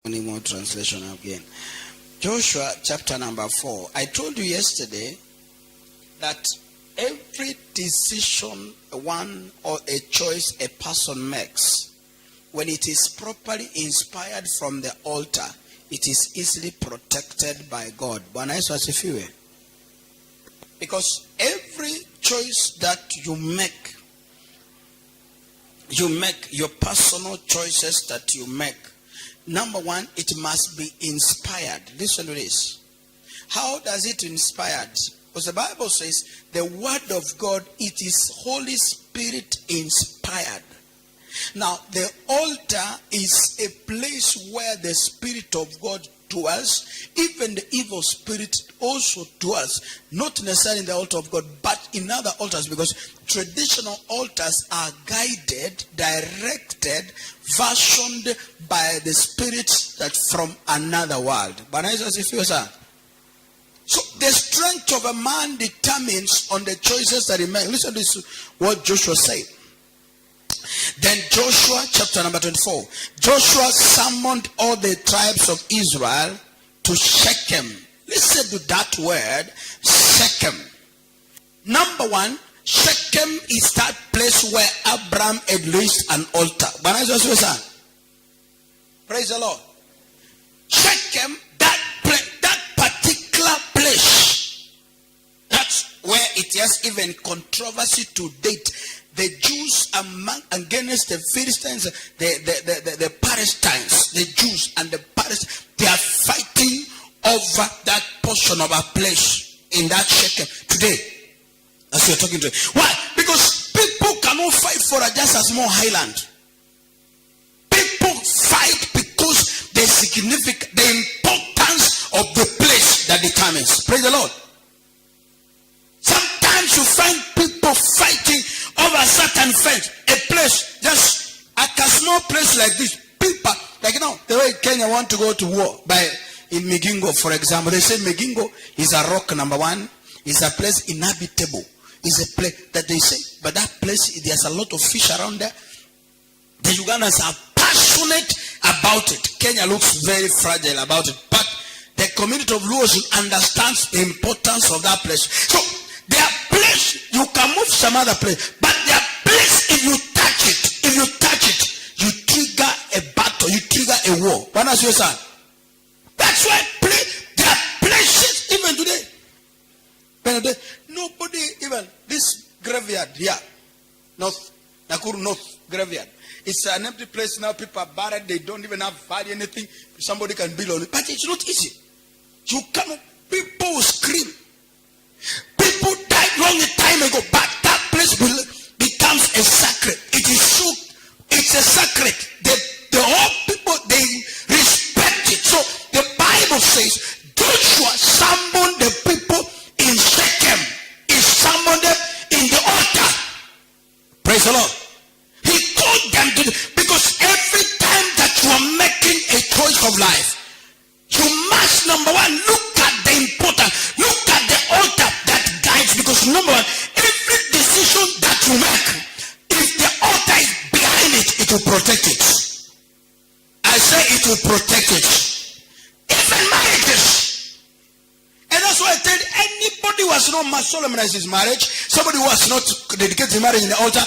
Any more translation again. Joshua chapter number 4. I told you yesterday that every decision one or a choice a person makes, when it is properly inspired from the altar, it is easily protected by God. Bwana Yesu asifiwe. Because every choice that you make your personal choices that you make. Number one, it must be inspired. Listen to this. How does it inspired? Because the Bible says the word of God, it is Holy Spirit inspired. Now, the altar is a place where the Spirit of God dwells. Even the evil spirit also dwells. Not necessarily in the altar of God, but in other altars, because traditional altars are guided, directed, fashioned by the spirits that from another world. So the strength of a man determines on the choices that he makes. Listen to this, what Joshua said. Then Joshua chapter number 24. Joshua summoned all the tribes of Israel to Shechem. Listen to that word, Shechem. Number one, Shechem is that place where Abraham had raised an altar. Praise the Lord. Shechem, that particular place, that's where it has even controversy to date. The Jews against the Philistines, the Palestinians, the Jews and the Palestinians, they are fighting over that portion of a place in that Shechem today. As you're talking to. Why? Because people cannot fight for just a small highland. People fight because the importance of the place that determines. Praise the Lord. Sometimes you find people fighting over a certain fence, a place, just a small place like this. People, like the way Kenya want to go to war in Migingo, for example, they say Migingo is a rock, number one, is a place inhabitable. Is a place that they say, but that place, there's a lot of fish around there. The Ugandans are passionate about it. Kenya looks very fragile about it, but the community of Luos understands the importance of that place. So their place, you can move some other place, but their place, if you touch it, you trigger a battle, you trigger a war. That's why there are places even today. Nobody, even this graveyard here, Nakuru North graveyard. It's an empty place now. People are buried. They don't even have value anything. Somebody can build on it. But it's not easy. You cannot. People will scream. People died long time ago. But that place becomes a sacred. It's a sacred. The whole people, they respect it. So the Bible says, Joshua summoned the people in Shechem. He summoned them in the altar. Praise the Lord. He told them to, because every time that you are making a choice of life, you must, number one, look at the importance. Look at the altar that guides. Because number one, every decision that you make, if the altar is behind it, it will protect it. I say it will protect it. Even marriages. And that's why I tell anybody who has not solemnized his marriage, somebody who has not dedicated his marriage in the altar,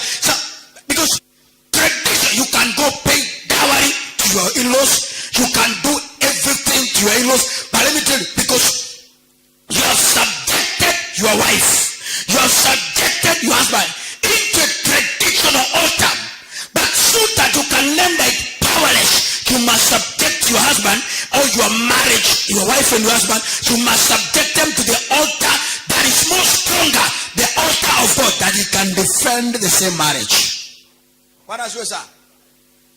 because tradition, you can go pay dowry to your in-laws, you can do everything to your in-laws, but let me tell you, because you have subjected your wife, you have subjected your husband into a traditional altar, but so that you can learn that it's powerless, you must subject your husband or your marriage, your wife and your husband, you must subject them to the altar that is more stronger, the altar of God, that it can defend the same marriage. What does you say?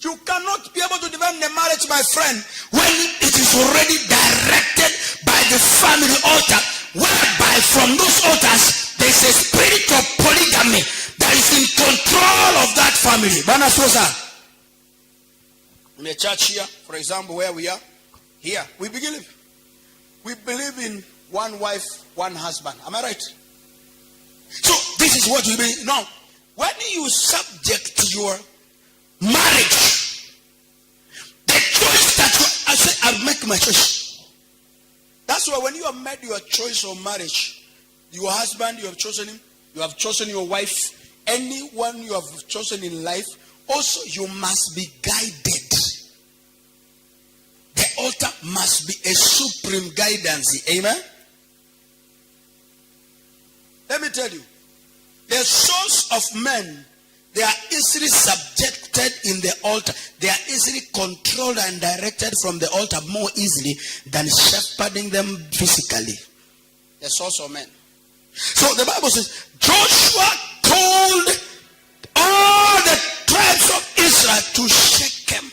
You cannot be able to defend the marriage, my friend, when it is already directed by the family altar, whereby from those altars there is a spirit of polygamy that is in control of that family. In a church here, for example, where we are, here, we believe in one wife, one husband. Am I right? So this is what we believe. Now, when you subject your marriage, the choice that you, I say, make my choice. That's why when you have made your choice of marriage, your husband, you have chosen him, you have chosen your wife, anyone you have chosen in life, also you must be guided. The altar must be a supreme guidance. Amen? Let me tell you, the souls of men, they are easily subjected in the altar. They are easily controlled and directed from the altar more easily than shepherding them physically. The souls of men. So the Bible says, Joshua told all the tribes of Israel to Shechem.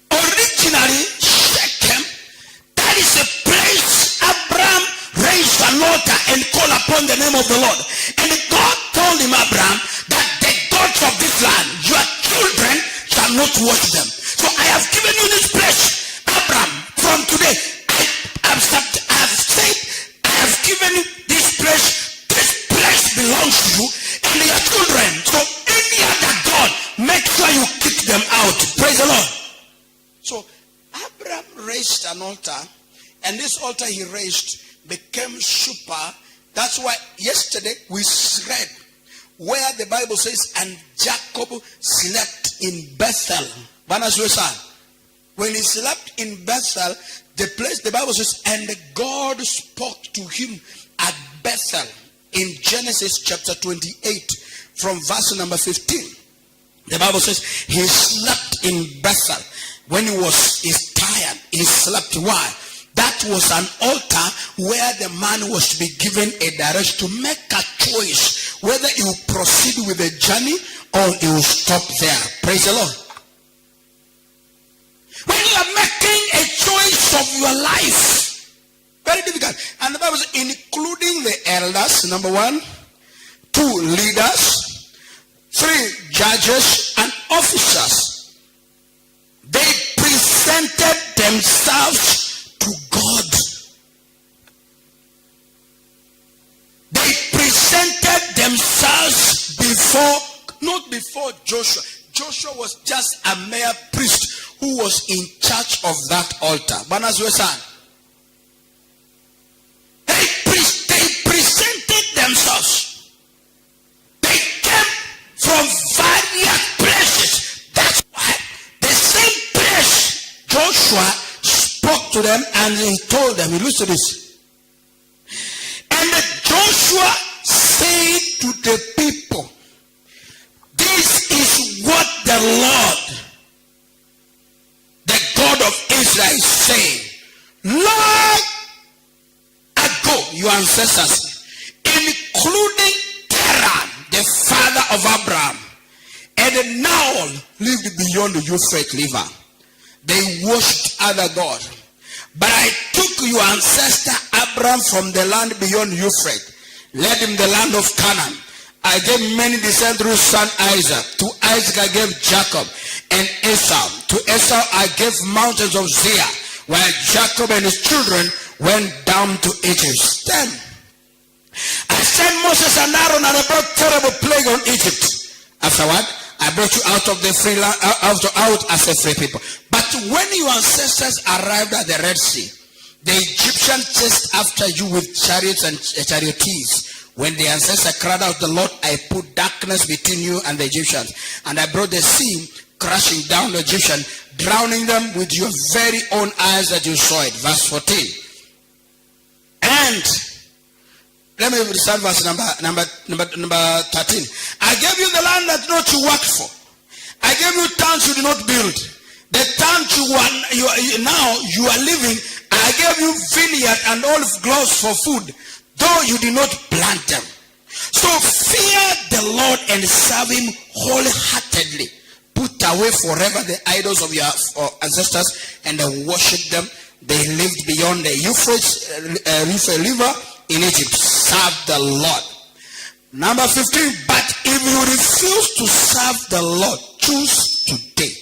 Originally, Shechem, that is a place Abraham raised an altar and called upon the name of the Lord. And God told him, Abraham, that the gods of this land, your children shall not worship them. So I have given you this place, Abraham. From today, I have given you this place. This place belongs to you and your children. So any other God, make sure you kick them out. Praise the Lord. So Abraham raised an altar, and this altar he raised became super. That's why yesterday we read where the Bible says, and Jacob slept in Bethel. When he slept in Bethel, the place, the Bible says, and God spoke to him at Bethel in Genesis chapter 28 from verse number 15. The Bible says he slept in Bethel. When he was tired, he slept. Why? That was an altar where the man was to be given a direction to make a choice whether he will proceed with the journey or he will stop there. Praise the Lord. When you are making a choice of your life, very difficult. And the Bible says, including the elders, number 1, 2 leaders, 3 judges and officers. They presented themselves to God. They presented themselves not before Joshua. Joshua was just a mere priest who was in charge of that altar. They presented themselves. They came from various places. That's why the same place Joshua spoke to them and he told them, listen to this. And Joshua said to the people, this is what the Lord, the God of Israel is saying. Long ago, your ancestors, including Terah, the father of Abraham, and Nahor lived beyond the Euphrates River. They worshipped other gods. But I took your ancestor Abraham from the land beyond Euphrates, led him the land of Canaan. I gave many descendants through son Isaac. To Isaac I gave Jacob and Esau. To Esau I gave mountains of Seir, while Jacob and his children went down to Egypt. Then I sent Moses and Aaron, and I brought terrible plague on Egypt. Afterward, I brought you out of the free land, out as a free people. But when your ancestors arrived at the Red Sea, the Egyptians chased after you with chariots and charioteers. When the ancestor cried out the Lord, I put darkness between you and the Egyptians. And I brought the sea crashing down the Egyptians, drowning them with your very own eyes that you saw it. Verse 14. And let me start verse number 13. I gave you the land that not you worked for. I gave you towns you did not build. The towns you are living, I gave you vineyard and olive groves for food, though you did not plant them. So fear the Lord and serve him wholeheartedly. Put away forever the idols of your ancestors and worship them. They lived beyond the Euphrates River in Egypt. Serve the Lord. Number 15. But if you refuse to serve the Lord, choose today.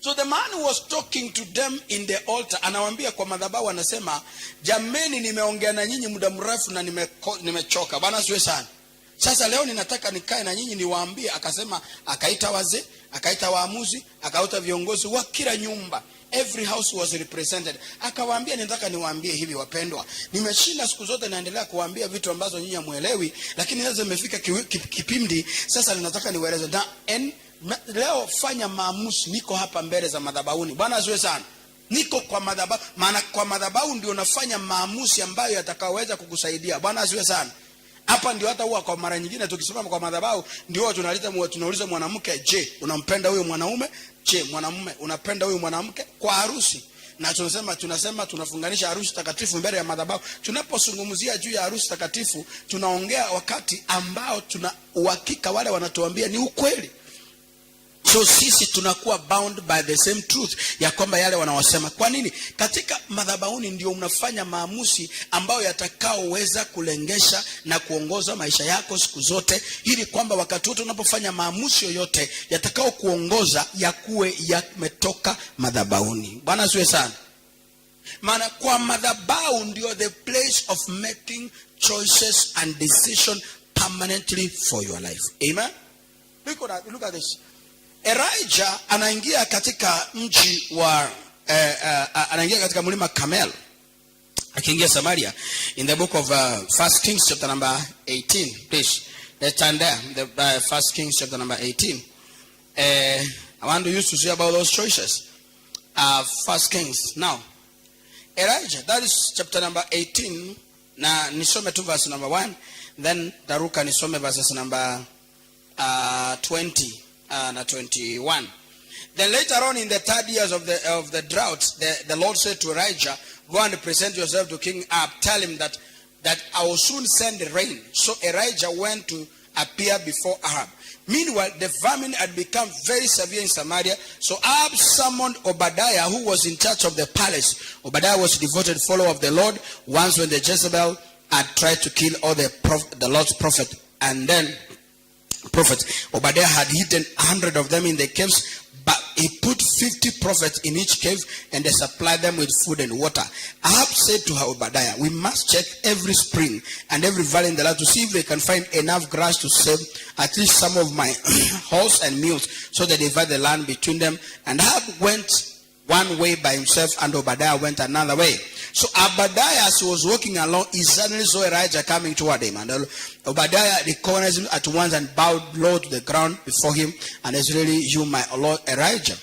So the man who was talking to them in the altar, anawaambia kwa madhabahu, anasema, jameni nimeongea na nyinyi muda mrefu na nimechoka. Bwana siwe sana. Sasa leo ninataka nikae na nyinyi niwaambie. Akasema, akaita wazee, akaita waamuzi, akaita viongozi wa kila nyumba. Every house was represented. Akawaambia, nataka niwaambie hivi wapendwa, nimeshinda siku zote naendelea kuwaambia vitu ambazo nyinyi hamuelewi, lakini sasa imefika kipindi sasa ninataka niwaeleze. Leo fanya maamuzi, niko hapa mbele za madhabahuni. Bwana asiwe sana. Niko kwa madhabahu, maana kwa madhabahu ndio nafanya maamuzi ambayo yatakayoweza kukusaidia. Bwana asiwe sana. Hapa ndio hata huwa kwa mara nyingine tukisimama kwa madhabahu ndio tunauliza mwanamke, je, unampenda huyo mwanaume? Je, mwanamume unapenda huyo mwanamke? Kwa harusi. Na tunasema tunafunganisha harusi takatifu mbele ya madhabahu. Tunapozungumzia juu ya harusi takatifu, tunaongea wakati ambao tuna uhakika wale wanatuambia ni ukweli. So sisi tunakuwa bound by the same truth ya kwamba yale wanawasema. Kwa nini? Katika madhabahuni ndio unafanya maamuzi ambayo yatakaoweza kulengesha na kuongoza maisha yako siku zote, ili kwamba wakati wote unapofanya maamuzi yoyote yatakao kuongoza yakuwe yametoka madhabahuni. Bwana asiwe sana. Maana kwa madhabahu ndio the place of making choices and decision permanently for your life. Amen. Look at this. Elijah anaingia katika mji wa anaingia katika mlima Carmel akiingia Samaria. In the book of 1 Kings chapter number 18, please let's turn there. The 1 Kings chapter number 18. I want you to see about those choices. 1 Kings. Now Elijah, that is chapter number 18. Na nisome tu verse number 1, then taruka nisome verses number 20 and 21. Then later on in the 3rd years of the drought, the Lord said to Elijah, go and present yourself to King Ahab. Tell him that I will soon send rain. So Elijah went to appear before Ahab. Meanwhile, the famine had become very severe in Samaria. So Ahab summoned Obadiah, who was in charge of the palace. Obadiah was a devoted follower of the Lord. Once when the Jezebel had tried to kill all the Lord's prophet, and then Obadiah had hidden 100 of them in the caves, but he put 50 prophets in each cave, and they supplied them with food and water. Ahab said to Obadiah, we must check every spring and every valley in the land to see if they can find enough grass to save at least some of my horse and mules, so they divide the land between them. And Ahab went one way by himself, and Obadiah went another way. So Obadiah, as he was walking along, he suddenly saw Elijah coming toward him. And Obadiah recognized him at once and bowed low to the ground before him. And it's really, you, my Lord Elijah.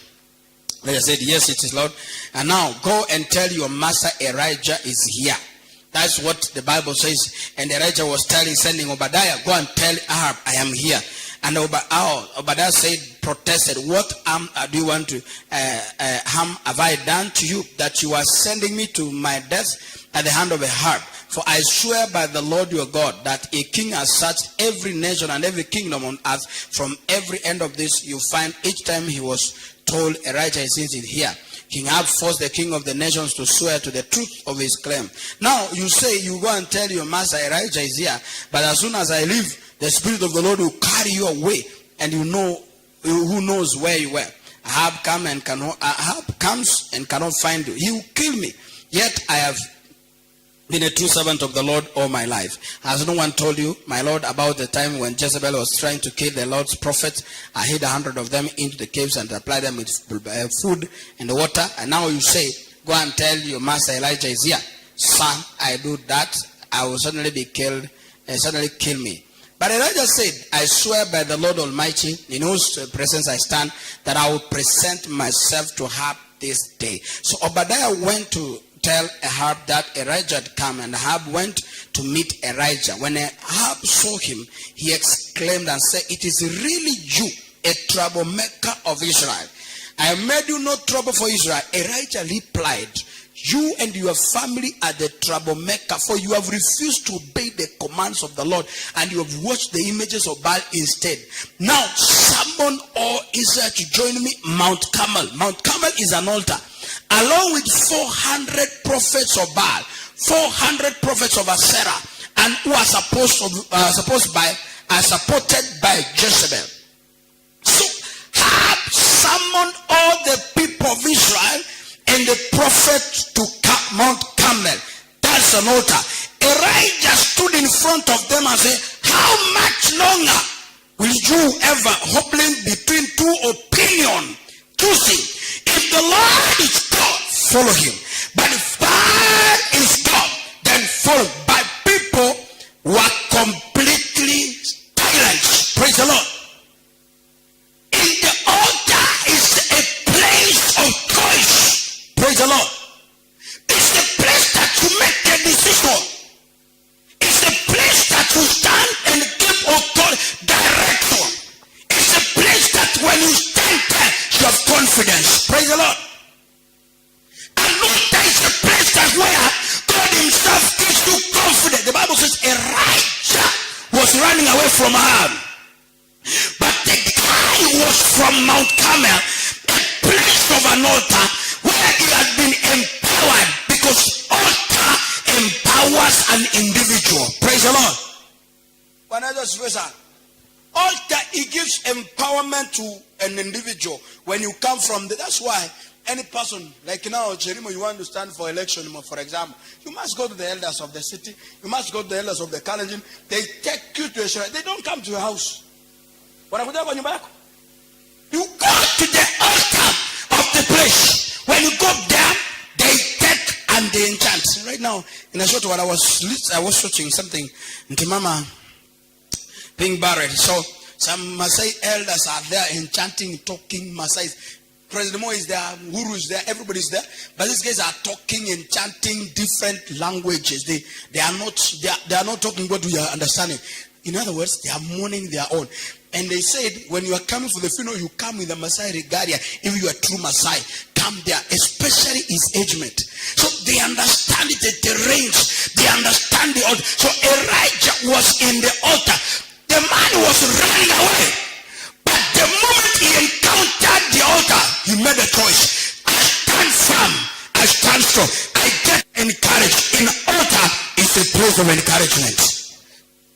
Elijah said, yes, it is Lord. And now go and tell your master Elijah is here. That's what the Bible says. And Elijah was sending Obadiah, go and tell Ahab, I am here. And Obadiah protested, what harm do you want to harm have I done to you, that you are sending me to my death at the hand of Ahab? For I swear by the Lord your God that a king has searched every nation and every kingdom on earth. From every end of this you find each time he was told Elijah is here. King Ahab forced the king of the nations to swear to the truth of his claim. Now you say you go and tell your master Elijah is here, but as soon as I leave, the Spirit of the Lord will carry you away, and you know who knows where you were. Ahab comes and cannot find you. He will kill me. Yet I have been a true servant of the Lord all my life. Has no one told you, my Lord, about the time when Jezebel was trying to kill the Lord's prophets? I hid 100 of them into the caves and applied them with food and water. And now you say, go and tell your master Elijah is here. Son, I do that, I will suddenly be killed, and suddenly kill me. But Elijah said, I swear by the Lord Almighty, in whose presence I stand, that I will present myself to Ahab this day. So Obadiah went to tell Ahab that Elijah had come, and Ahab went to meet Elijah. When Ahab saw him, he exclaimed and said, it is really you, a troublemaker of Israel. I have made you no trouble for Israel. Elijah replied, you and your family are the troublemaker, for you have refused to obey the commands of the Lord, and you have watched the images of Baal instead. Now summon all Israel to join me, Mount Carmel. Mount Carmel is an altar, along with 400 prophets of Baal, 400 prophets of Asherah, and who are supported by Jezebel. So Ahab summoned all the people of Israel and the prophet to Mount Carmel. That's an altar. Elijah stood in front of them and said, how much longer will you ever hobbling between two opinions choosing. If the Lord is God, follow him. But if God is God, then follow. By people who are completely silent. Praise the Lord. In the altar is a place of choice. Praise the Lord. It's the place that you make a decision. It's the place that you stand and give direction. It's a place that when you stand there, you have confidence. Praise the Lord. And altar is a place that where God himself gives you confidence. The Bible says Elijah was running away from Ahab, but the guy was from Mount Carmel, a place of an altar where he had been empowered, because altar empowers an individual. Praise the Lord. Altar, it gives empowerment to an individual when you come from that's why any person, like now, Jerimo, you want to stand for election, for example, you must go to the elders of the city, you must go to the elders of the college. They take you to a shrine. They don't come to your house. You go to the altar of the place. When you go there, they take and they enchant. Right now, in a short while, I was watching something. Mama being buried. So some Maasai elders are there enchanting, talking Maasai. President Mo is there, Guru is there, everybody's there. But these guys are talking and chanting different languages. They are not talking what we are understanding. In other words, they are mourning their own. And they said, when you are coming for the funeral, you come with a Maasai regalia. If you are true Maasai, come there, especially his agement. So they understand it, the range. They understand the altar. So Elijah was in the altar. The man was running away. But the moment he encountered the altar, he made a choice. I stand firm. I stand strong. I get encouraged. In altar is a place of encouragement.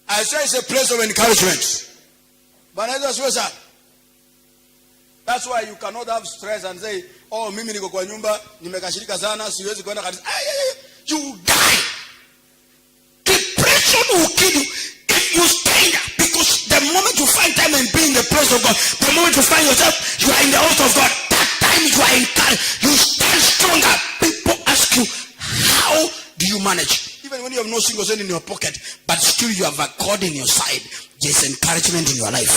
I say it's a place of encouragement. But that's why you cannot have stress and say, oh, mimi niko kwa nyumba, nimekashirika sana, siwezi kwenda kanisa. You die. Depression will kill you if you stay there. Because the moment you find time and be in the place of God, the moment you find yourself, you are in the altar of God, that time you are encouraged, you stand stronger. People ask you, how do you manage? Even when you have no single cent in your pocket, but still you have a God in your side, there's encouragement in your life.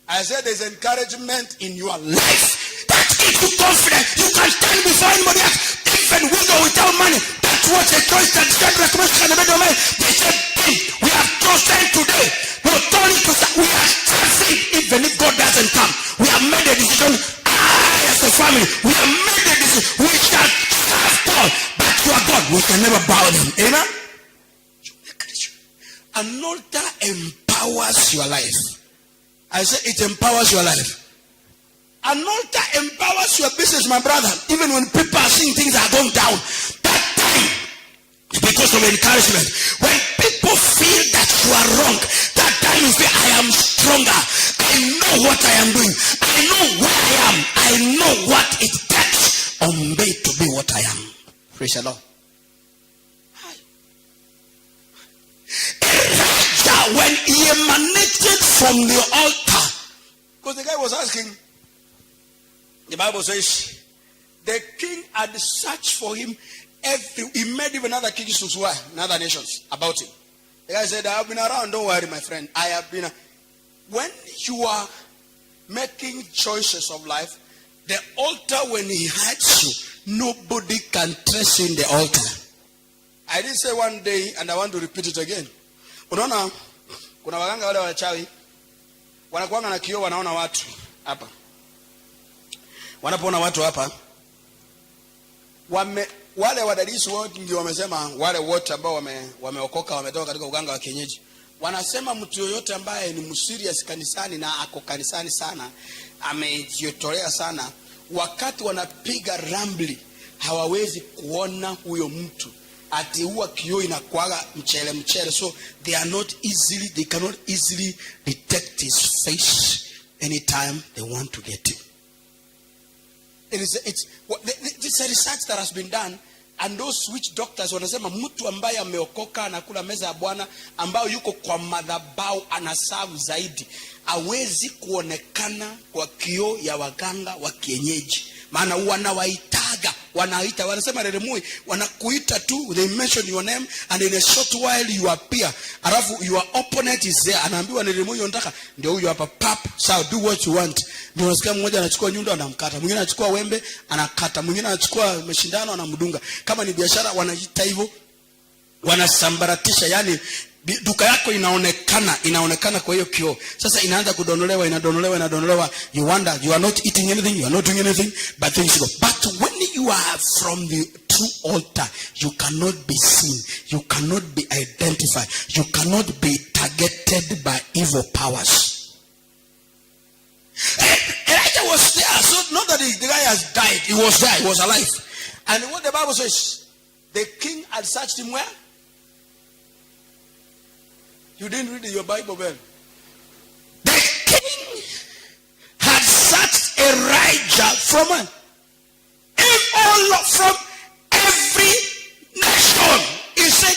I said there's encouragement in your life. That gives you confidence. You can stand before anybody else, even with or without money. That's what a choice that God recommends. They said, we have chosen today. Not only to say we are serving, even if God doesn't come. We have made a decision. As a family, we have made a decision. We shall serve God, but to our God, we can never bow them. Amen. An altar empowers your life. I say it empowers your life. An altar empowers your business, my brother. Even when people are seeing things are going down, that time is because of encouragement. When people feel that you are wrong, that time you feel I am stronger. I know what I am doing. I know where I am. I know what it takes on me to be what I am. Praise the Lord. Elijah, when he emanated from the altar, because the guy was asking, the Bible says the king had searched for him. He made even other kings to swear in other nations about him. The guy said, I have been around, don't worry, my friend. I have been. When you are making choices of life, the altar, when he hides you, nobody can trace you in the altar. I did say one day, and I want to repeat it again. Unaona, kuna waganga wale wachawi wanakuanga na kioo, wanaona watu hapa. Wanapoona watu hapa, wale wadadisi wote ndio wamesema, wale wote ambao wameokoka, wametoka katika uganga wa kienyeji, wanasema mtu yoyote ambaye ni mserious kanisani na ako kanisani sana, amejitolea sana, wakati wanapiga ramli hawawezi kuona huyo mtu. Ati huwa kioo inakuaga mchele. So they cannot easily detect his face anytime they want to get him. It's a research that has been done. And those witch doctors wanasema mtu ambaye ameokoka anakula meza ya Bwana, ambao yuko kwa madhabahu anasavu zaidi, hawezi kuonekana kwa kioo ya waganga wa kienyeji. Maana wanawaitaga, wanasema Reremui, wanakuita tu, they mention your name and in a short while you appear. Alafu your opponent is there, anaambiwa Reremui unataka, ndio huyo hapa, pap, so do what you want. Ndio unasikia mmoja anachukua nyundo anamkata, mwingine anachukua wembe anakata, mwingine anachukua mashindano anamdunga. Kama ni biashara wanaita hivyo, wanasambaratisha. Yani duka yako inaonekana kwa hiyo kioo. Sasa inaanza inadonolewa. You wonder, you are not eating anything, you are not doing anything, but things go. But when you are from the true altar, you cannot be seen, you cannot be identified, you cannot be targeted by evil powers. Elijah was there, so not that the guy has died, he was there, he was alive. And what the Bible says, the king had searched him where? You didn't read your Bible well. The king had searched Elijah from every nation. He said,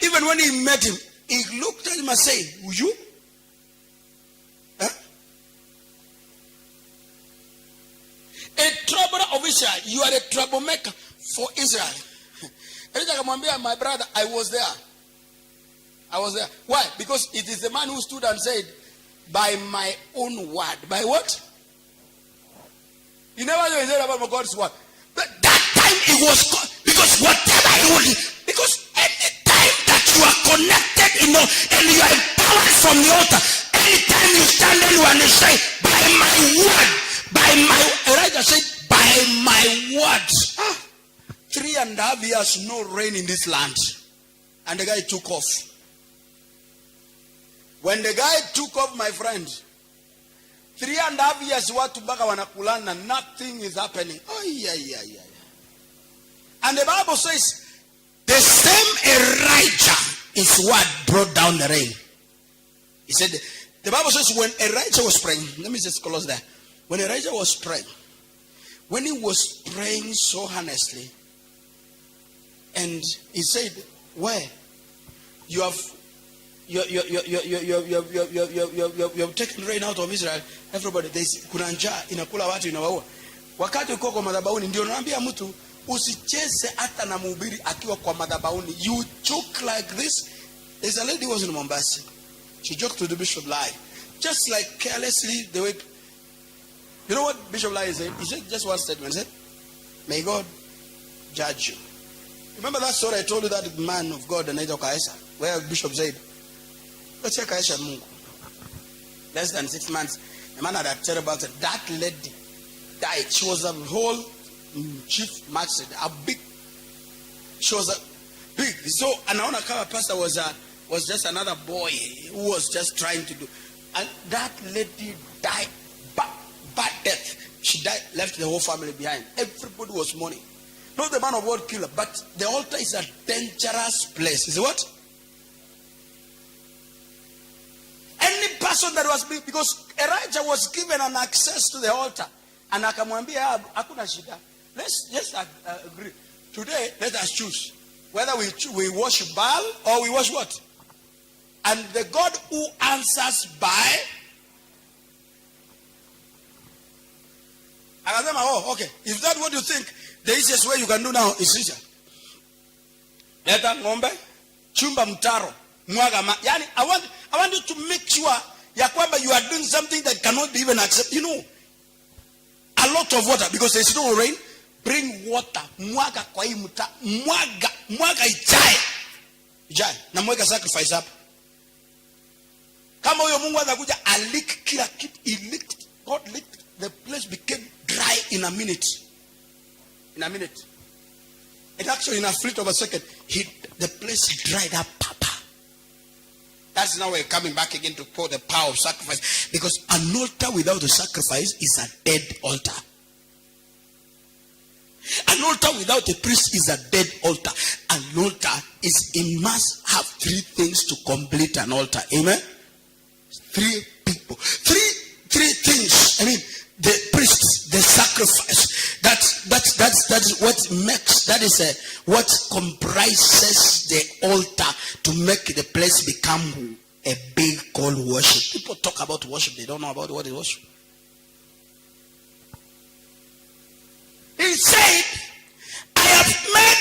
even when he met him, he looked at him and said, you? Huh? A troubler of Israel. You are a troublemaker for Israel. Elijah, my brother, I was there. Why? Because it is the man who stood and said, by my own word. By what? You never know about God's word. But that time it was God. Because whatever he would, because any time that you are connected, and you are empowered from the altar, anytime you stand and you say, by my word, Elijah said, by my word. 3.5 years, no rain in this land. And the guy took off. When the guy took off, my friend, 3.5 years watu baka wanakulana, nothing is happening. Oh, yeah. And the Bible says, the same Elijah is what brought down the rain. He said, the Bible says when Elijah was praying, let me just close there. When Elijah was praying, when he was praying so earnestly, and he said, where? You have taken rain out of Israel. Everybody, kuna njaa inakula watu inawaua. Wakati uko kwa madhabahuni, ndio naambia mtu usicheze hata na mhubiri akiwa kwa madhabahuni. You joke like this. There's a lady who was in Mombasa. She joked to the Bishop Lai, just like carelessly the way. You know what Bishop Lai said? He said just one statement. He said, "May God judge you." Remember that story I told you, that man of God, Anaitwa Kaisa, where Bishop said, let's check Kaisa Mungu. Less than 6 months, the man had a terrible accident. That lady died. She was a whole chief magistrate, she was a big. So anaona kama pastor was just another boy who was just trying to do. And that lady died, bad death. She died, left the whole family behind. Everybody was mourning. Not the man of God killer, but the altar is a dangerous place. Is it what? Any person that was big, because Elijah was given an access to the altar, and akamwambia hakuna shida. Let's agree. Today, let us choose whether we worship Baal or we worship what? And the God who answers by, akasema, oh, okay. If that's what you think, the easiest way you can do now is easier. Leta ngombe, chumba mtaro, mwaga ma. Yani, I want you to make sure ya kwamba you are doing something that cannot be even accepted. You know, a lot of water, because there is no rain. Bring water, mwaga kwa hii mta, mwaga ijae, na mweka sacrifice up. Kama huyo Mungu anakuja alik kila kitu, God licked, the place became dry in a minute. In a minute. And actually in a flit of a second, the place dried up. That's now we're coming back again to pour the power of sacrifice. Because an altar without a sacrifice is a dead altar. An altar without a priest is a dead altar. An altar is, it must have 3 things to complete an altar. Amen? 3 people. Three things. I mean, the priests, the sacrifice. That's that is what comprises the altar to make the place become a big called worship. People talk about worship, they don't know about what is worship. He said, I have made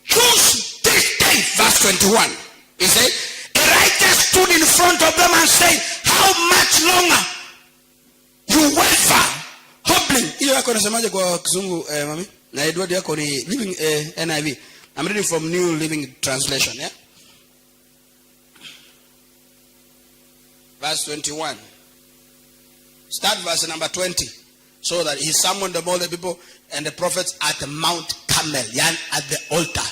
choose this day, verse 21. He said, Elijah stood in front of them and said, how much longer you waver, hobbling. Hiyo yako nasemaje kwa kizungu mami? Na Edward yako ni living NIV. I'm reading from New Living Translation, yeah? Verse 21. Start verse number 20. So that he summoned all the people and the prophets at Mount Carmel, at the altar.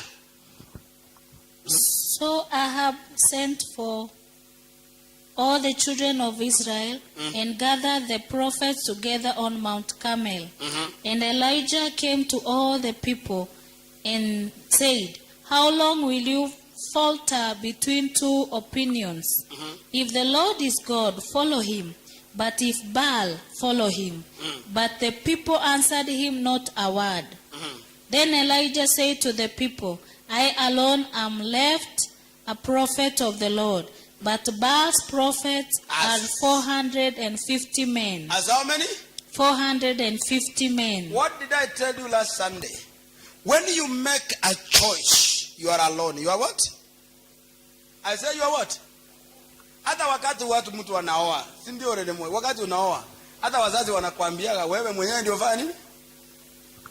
So Ahab sent for all the children of Israel and gathered the prophets together on Mount Carmel. And Elijah came to all the people and said, how long will you falter between two opinions? If the Lord is God, follow him. But if Baal, follow him. But the people answered him not a word. Then Elijah said to the people, I alone am left a prophet of the Lord, but Baal's prophets are 450 men. As how many? 450 men. What did I tell you last Sunday? When you make a choice, you are alone. You are what? I said you are what? Hata wakati watu mtu wanaoa, si ndio rede moyo? Wakati unaoa, hata wazazi wanakuambiaga wewe mwenyewe ndio fanya nini?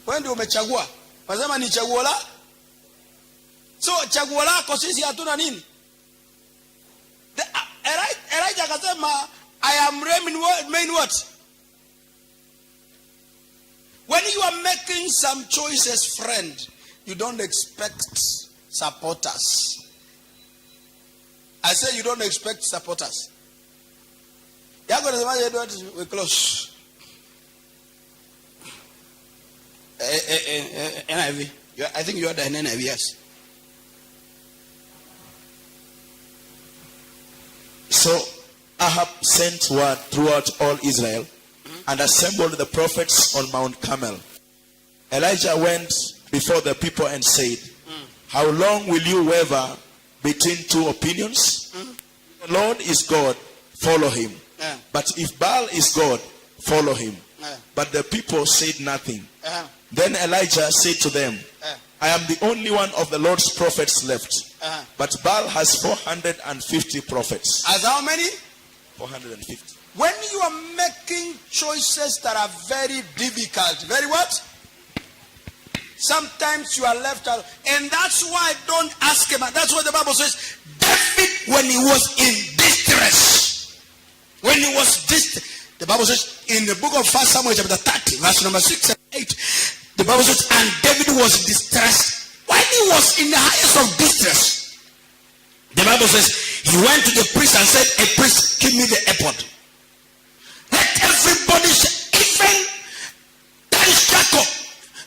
Wewe ndio umechagua. Wasema ni chaguo la. So chaguo lako sisi hatuna nini? Elijah akasema I am remain what? When you are making some choices, friend, you don't expect supporters. I say you don't expect supporters. Yako nasemaje Edward, we close. NIV. I think you are the NIV, yes. So Ahab sent word throughout all Israel and assembled the prophets on Mount Carmel. Elijah went before the people and said, how long will you waver between two opinions? The Lord is God, follow him. But if Baal is God, follow him. But the people said nothing. Then Elijah said to them, I am the only one of the Lord's prophets left. But Baal has 450 prophets. As how many? 450. When you are making choices that are very difficult, very what? Sometimes you are left out. And that's why don't ask him. That's what the Bible says. David, when he was in distress, the Bible says in the book of 1 Samuel chapter 30, verse number 6 and 8, the Bible says, and David was distressed. When he was in the highest of distress, the Bible says, he went to the priest and said, a priest, give me the ephod. Let everybody, even that is Jacob.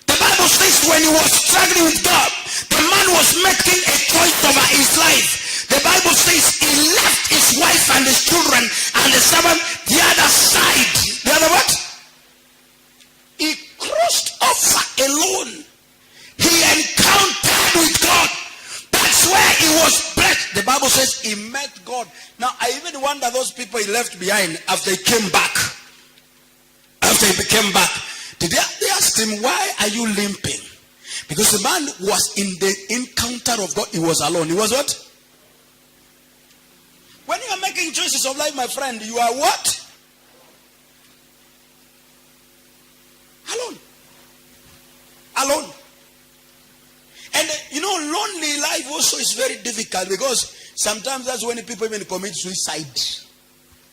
The Bible says when he was struggling with God, the man was making a choice over his life. The Bible says he left his wife and his children and the servant the other side. The other what? He crossed over alone. He encountered with God. That's where he was blessed. The Bible says he met God. Now I even wonder those people he left behind after he came back. After he came back, they asked him, why are you limping? Because the man was in the encounter of God. He was alone. He was what? When you are making choices of life, my friend, you are what? Alone. Alone. And you know, lonely life also is very difficult because sometimes that's when people even commit suicide.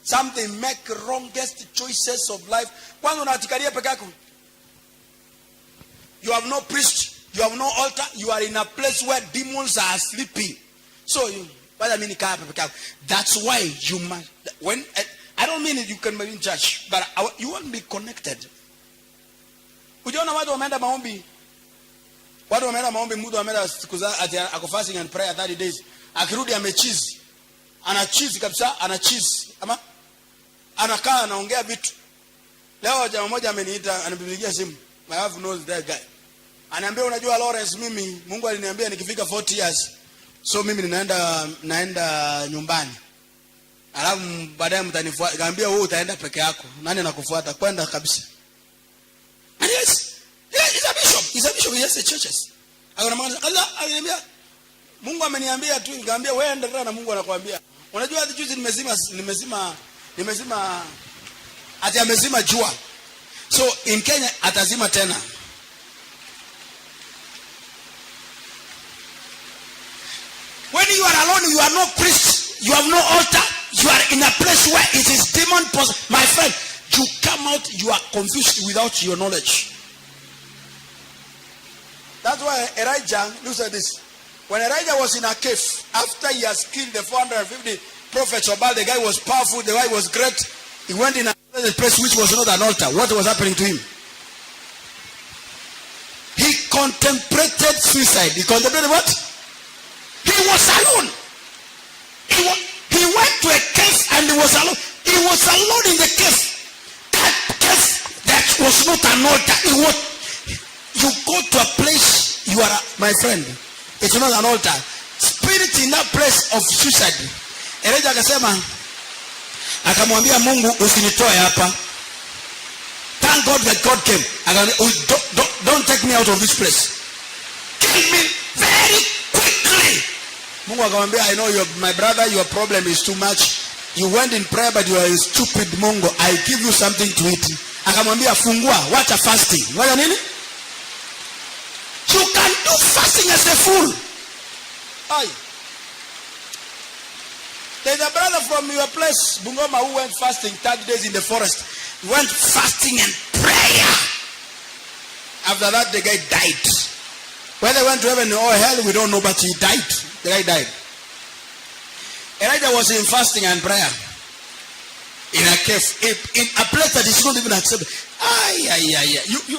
Something make wrongest choices of life. You have no priest, you have no altar, you are in a place where demons are sleeping. So that's why you must, when I don't mean it, you can be in church, but you won't be connected. Ujiona watu wameenda maombi. Watu wameenda maombi, mtu ameenda siku za ako fasting and prayer 30 days. Akirudi amechizi. Ana cheese kabisa, ana cheese. Ama anakaa anaongea vitu. Leo jamaa mmoja ameniita, ananipigia simu. My wife knows that guy. Anaambia unajua Lawrence, mimi Mungu aliniambia nikifika 40 years. So mimi naenda nyumbani. Alafu baadaye mtanifuata. Nikamwambia wewe utaenda peke yako. Nani anakufuata? Kwenda kabisa. And yes. He's a bishop. He's a bishop. He has the churches. Allah aliniambia Mungu ameniambia tu, nikamwambia wewe endelea na Mungu anakuambia. Unajua hadi juzi nimezima ati amezima jua. So in Kenya atazima tena. When you are alone, you are no priest, you have no altar, you are in a place where it is demon possessed. My friend, you come out, you are confused without your knowledge. That's why Elijah, look at this. When Elijah was in a cave, after he has killed the 450 prophets of Baal, the guy was powerful, the guy was great. He went in a place which was not an altar. What was happening to him? He contemplated suicide. He contemplated what? He was alone. He went to a cave and he was alone. He was alone in the cave. That cave that was not an altar. You go to a place, you are my friend. It's not an altar. Spirit in that place of suicide. Elijah akasema, akamwambia Mungu usinitoe hapa. Thank God that God came. Don't take me out of this place. Kill me very quickly. Mungu akamwambia, I know my brother, your problem is too much. You went in prayer but you are a stupid Mungu. I give you something to eat. Akamwambia fungua, wacha fasting. Wacha nini? You can do fasting as a fool. Aye. There's a brother from your place, Bungoma, who went fasting 30 days in the forest. He went fasting and prayer. After that, the guy died. Whether he went to heaven or hell, we don't know, but he died. The guy died. Elijah was in fasting and prayer. In a cave. In a place that is not even accepted.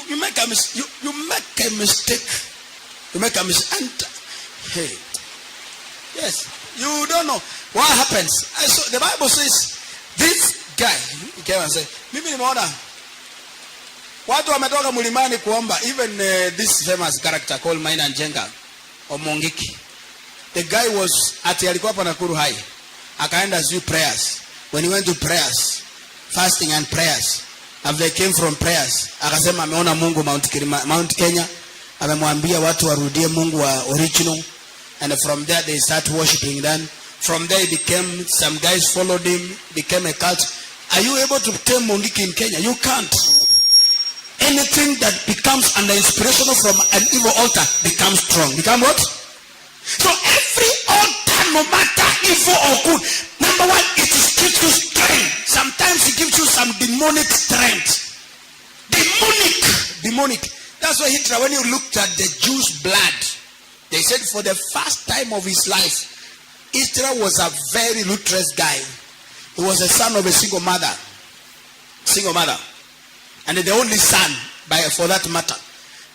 You make a mistake. You make a mistake. You make a mistake. Hey. Yes. You don't know what happens. So the Bible says this guy came and said, mimi nimeona watu wametoka mlimani kuomba. Even this famous character called Maina Njenga or Mongiki. The guy was alikuwa hapa Nakuru High. Akaenda do prayers. When he went to prayers, fasting and prayers, after they came from prayers, akasema ameona Mungu Mount Kenya. Amemwambia watu warudie Mungu wa original. And from there they start worshiping. Then from there some guys followed him, became a cult. Are you able to tame Mongiki in Kenya? You can't. Anything that becomes under inspiration from an evil altar becomes strong. Become what? So every altar, no matter evil or good, number one, it gives you strength. Sometimes it gives you some demonic strength. Demonic. That's why Hitler, when you looked at the Jews' blood, they said for the first time of his life, Hitler was a very ruthless guy. He was the son of a single mother. And the only son, for that matter.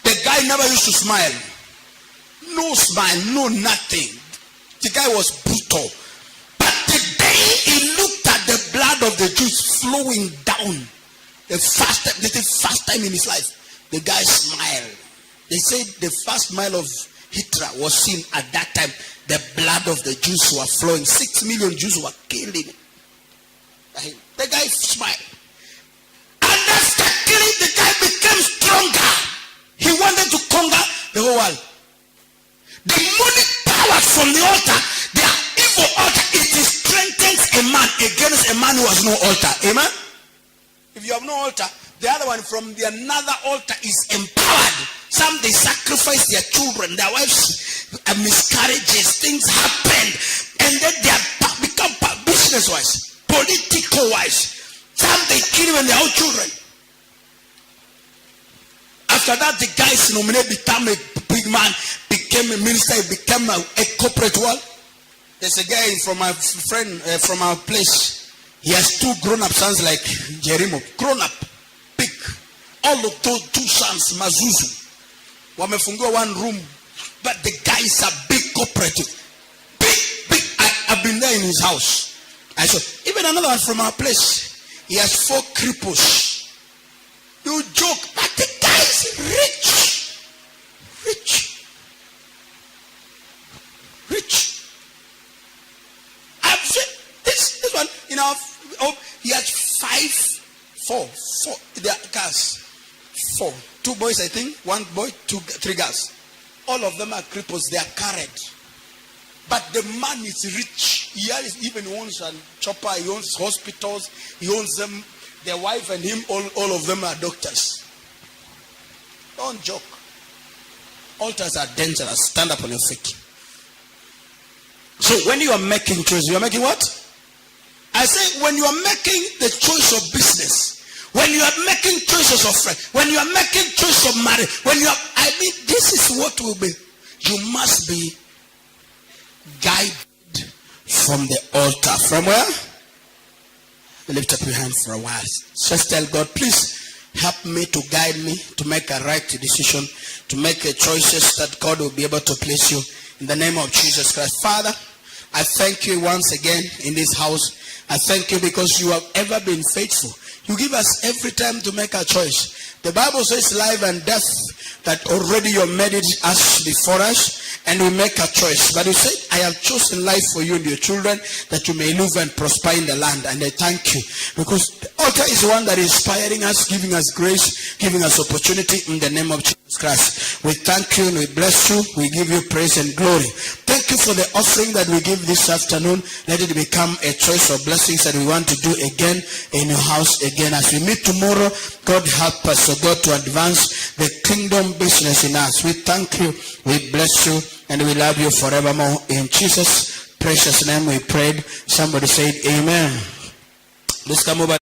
The guy never used to smile. No smile, no nothing. The guy was brutal. But the day he looked at the blood of the Jews flowing down, the first time in his life, the guy smiled. They said the first smile of Hitler was seen at that time. The blood of the Jews were flowing. 6 million Jews were killed. The guy smiled. And after killing, the guy became stronger. He wanted to conquer the whole world. Demonic powers from the altar, they are evil altar. It strengthens a man against a man who has no altar. Amen? If you have no altar, the other one from another altar is empowered. Some they sacrifice their children, their wives, miscarriages, things happen, and then they become business-wise, political-wise. Some they kill when they are children. After that, the guys nominated, become a big man, became a minister, became a corporate world. There's a guy from my friend from our place. He has 2 grown-up sons like Jerimo. Grown-up, big. All of those 2 sons, Mazuzu. Wamefungua 1 room. But the guy is a big cooperative. Big. I've been there in his house. I saw even another one from our place. He has 4 cripples. You joke, but the guy is rich. enough. Oh, he had four. Their cars. 4. 2 boys, I think. 1 boy, 3 girls. All of them are cripples. They are carried. But the man is rich. He even owns a chopper. He owns hospitals. He owns them. Their wife and him, all of them are doctors. Don't joke. Altars are dangerous. Stand up on your feet. So when you are making choices, you are making what? I say when you are making the choice of business, when you are making choices of friends, when you are making choice of marriage, this is what will be. You must be guided from the altar. From where? Lift up your hand for a while. Just tell God, please help me to guide me to make a right decision, to make choices that God will be able to place you in the name of Jesus Christ. Father, I thank you once again in this house. I thank you because you have ever been faithful. You give us every time to make a choice. The Bible says life and death, that already you have made it us before us, and we make a choice. But you said, I have chosen life for you and your children, that you may live and prosper in the land. And I thank you, because the altar is the one that is inspiring us, giving us grace, giving us opportunity in the name of Jesus Christ. We thank you and we bless you. We give you praise and glory. Thank you for the offering that we give this afternoon. Let it become a choice of blessings that we want to do again in your house again. As we meet tomorrow, God help us, so God, to advance the kingdom business in us. We thank you, we bless you, and we love you forevermore. In Jesus' precious name we prayed. Somebody said amen. Let's come over.